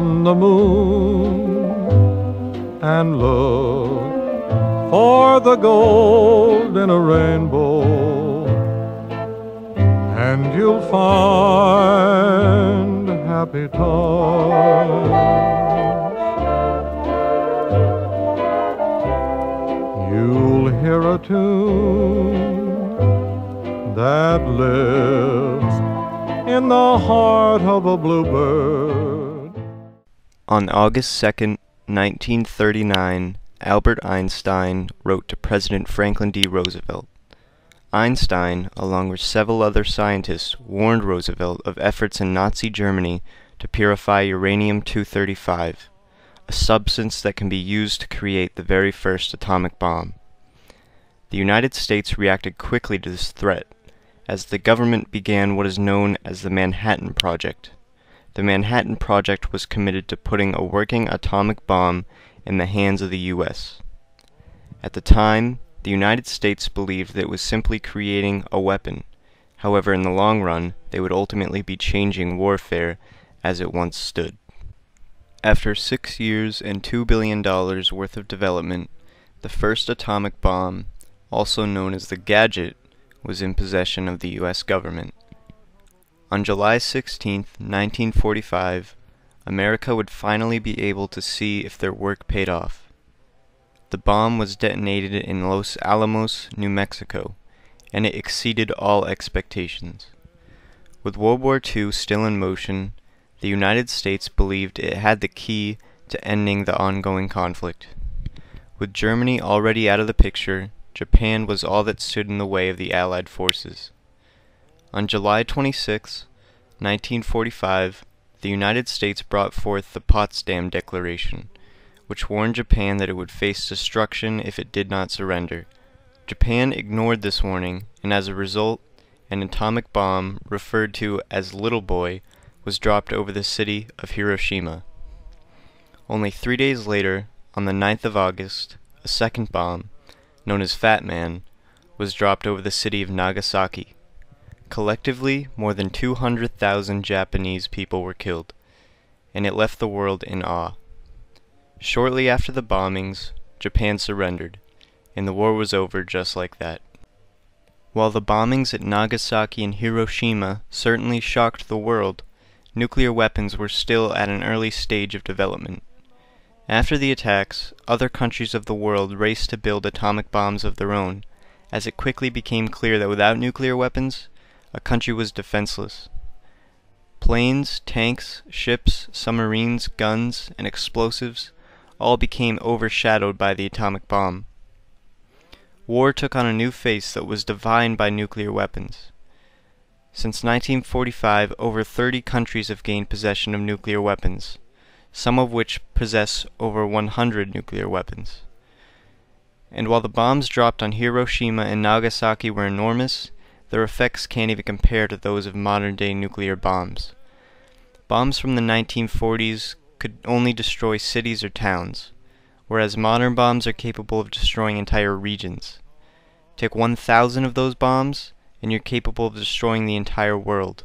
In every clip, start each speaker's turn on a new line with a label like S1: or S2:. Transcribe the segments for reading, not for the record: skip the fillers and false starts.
S1: on the moon and look for the gold in a rainbow, and you'll find happy times. You'll hear a tune that lives in the heart of a bluebird.
S2: On August 2nd, 1939, Albert Einstein wrote to President Franklin D. Roosevelt. Einstein, along with several other scientists, warned Roosevelt of efforts in Nazi Germany to purify uranium-235, a substance that can be used to create the very first atomic bomb. The United States reacted quickly to this threat, as the government began what is known as the Manhattan Project. The Manhattan Project was committed to putting a working atomic bomb in the hands of the U.S. At the time, the United States believed that it was simply creating a weapon. However, in the long run, they would ultimately be changing warfare as it once stood. After 6 years and $2 billion worth of development, the first atomic bomb, also known as the Gadget, was in possession of the U.S. government. On July 16, 1945, America would finally be able to see if their work paid off. The bomb was detonated in Los Alamos, New Mexico, and it exceeded all expectations. With World War II still in motion, the United States believed it had the key to ending the ongoing conflict. With Germany already out of the picture, Japan was all that stood in the way of the Allied forces. On July 26, 1945, the United States brought forth the Potsdam Declaration, which warned Japan that it would face destruction if it did not surrender. Japan ignored this warning, and as a result, an atomic bomb, referred to as Little Boy, was dropped over the city of Hiroshima. Only 3 days later, on the 9th of August, a second bomb, known as Fat Man, was dropped over the city of Nagasaki. Collectively, more than 200,000 Japanese people were killed, and it left the world in awe. Shortly after the bombings, Japan surrendered, and the war was over just like that. While the bombings at Nagasaki and Hiroshima certainly shocked the world, nuclear weapons were still at an early stage of development. After the attacks, other countries of the world raced to build atomic bombs of their own, as it quickly became clear that without nuclear weapons, a country was defenseless. Planes, tanks, ships, submarines, guns, and explosives all became overshadowed by the atomic bomb. War took on a new face that was defined by nuclear weapons. Since 1945, over 30 countries have gained possession of nuclear weapons, some of which possess over 100 nuclear weapons. And while the bombs dropped on Hiroshima and Nagasaki were enormous, their effects can't even compare to those of modern-day nuclear bombs. Bombs from the 1940s could only destroy cities or towns, whereas modern bombs are capable of destroying entire regions. Take 1,000 of those bombs, and you're capable of destroying the entire world.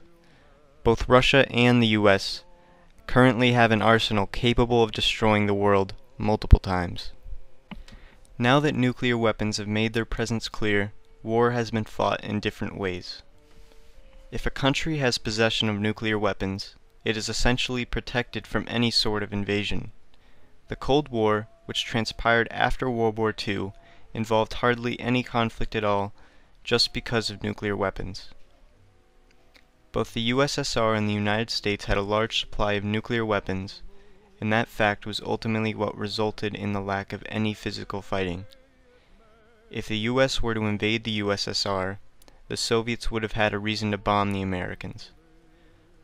S2: Both Russia and the US currently have an arsenal capable of destroying the world multiple times. Now that nuclear weapons have made their presence clear, war has been fought in different ways. If a country has possession of nuclear weapons, it is essentially protected from any sort of invasion. The Cold War, which transpired after World War II, involved hardly any conflict at all, just because of nuclear weapons. Both the USSR and the United States had a large supply of nuclear weapons, and that fact was ultimately what resulted in the lack of any physical fighting. If the US were to invade the USSR, the Soviets would have had a reason to bomb the Americans.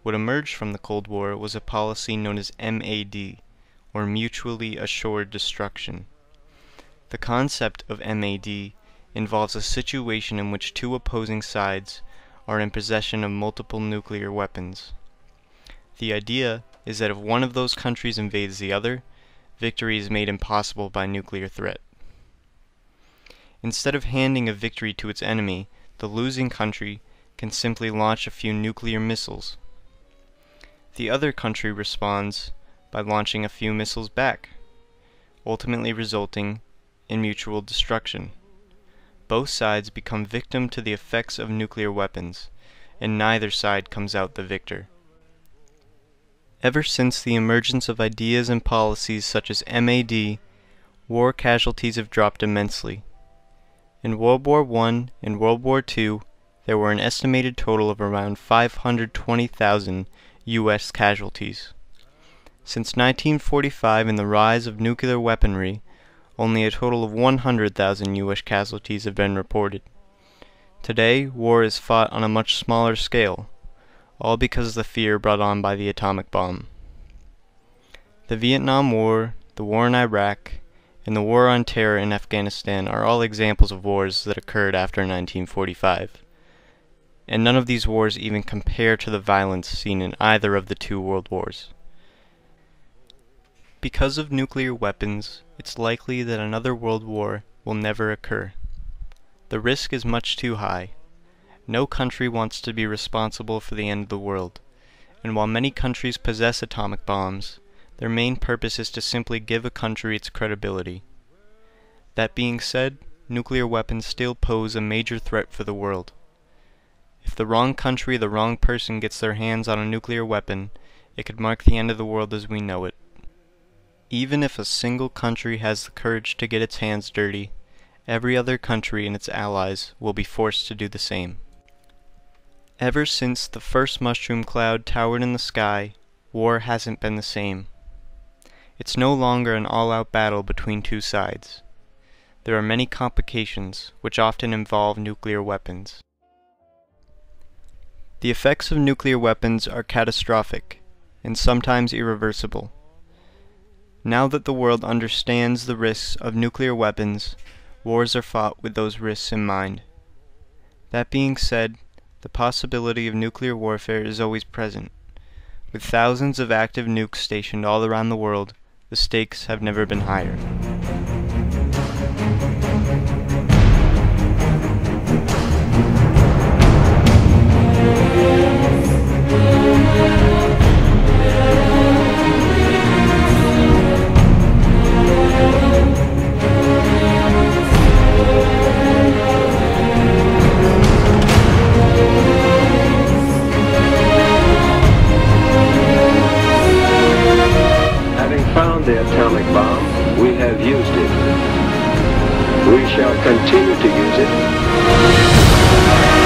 S2: What emerged from the Cold War was a policy known as M.A.D, or Mutually Assured Destruction. The concept of M.A.D involves a situation in which two opposing sides are in possession of multiple nuclear weapons. The idea is that if one of those countries invades the other, victory is made impossible by nuclear threat. Instead of handing a victory to its enemy, the losing country can simply launch a few nuclear missiles. The other country responds by launching a few missiles back, ultimately resulting in mutual destruction. Both sides become victim to the effects of nuclear weapons, and neither side comes out the victor. Ever since the emergence of ideas and policies such as M.A.D., war casualties have dropped immensely. In World War I and World War II, there were an estimated total of around 520,000 U.S. casualties. Since 1945 and the rise of nuclear weaponry, only a total of 100,000 U.S. casualties have been reported. Today, war is fought on a much smaller scale, all because of the fear brought on by the atomic bomb. The Vietnam War, the war in Iraq, and the war on terror in Afghanistan are all examples of wars that occurred after 1945. And none of these wars even compare to the violence seen in either of the two world wars. Because of nuclear weapons, it's likely that another world war will never occur. The risk is much too high. No country wants to be responsible for the end of the world, and while many countries possess atomic bombs, their main purpose is to simply give a country its credibility. That being said, nuclear weapons still pose a major threat for the world. If the wrong country or the wrong person gets their hands on a nuclear weapon, it could mark the end of the world as we know it. Even if a single country has the courage to get its hands dirty, every other country and its allies will be forced to do the same. Ever since the first mushroom cloud towered in the sky, war hasn't been the same. It's no longer an all-out battle between two sides. There are many complications, which often involve nuclear weapons. The effects of nuclear weapons are catastrophic, and sometimes irreversible. Now that the world understands the risks of nuclear weapons, wars are fought with those risks in mind. That being said, the possibility of nuclear warfare is always present. With thousands of active nukes stationed all around the world, the stakes have never been higher.
S3: The atomic bomb, we have used it. We shall continue to use it.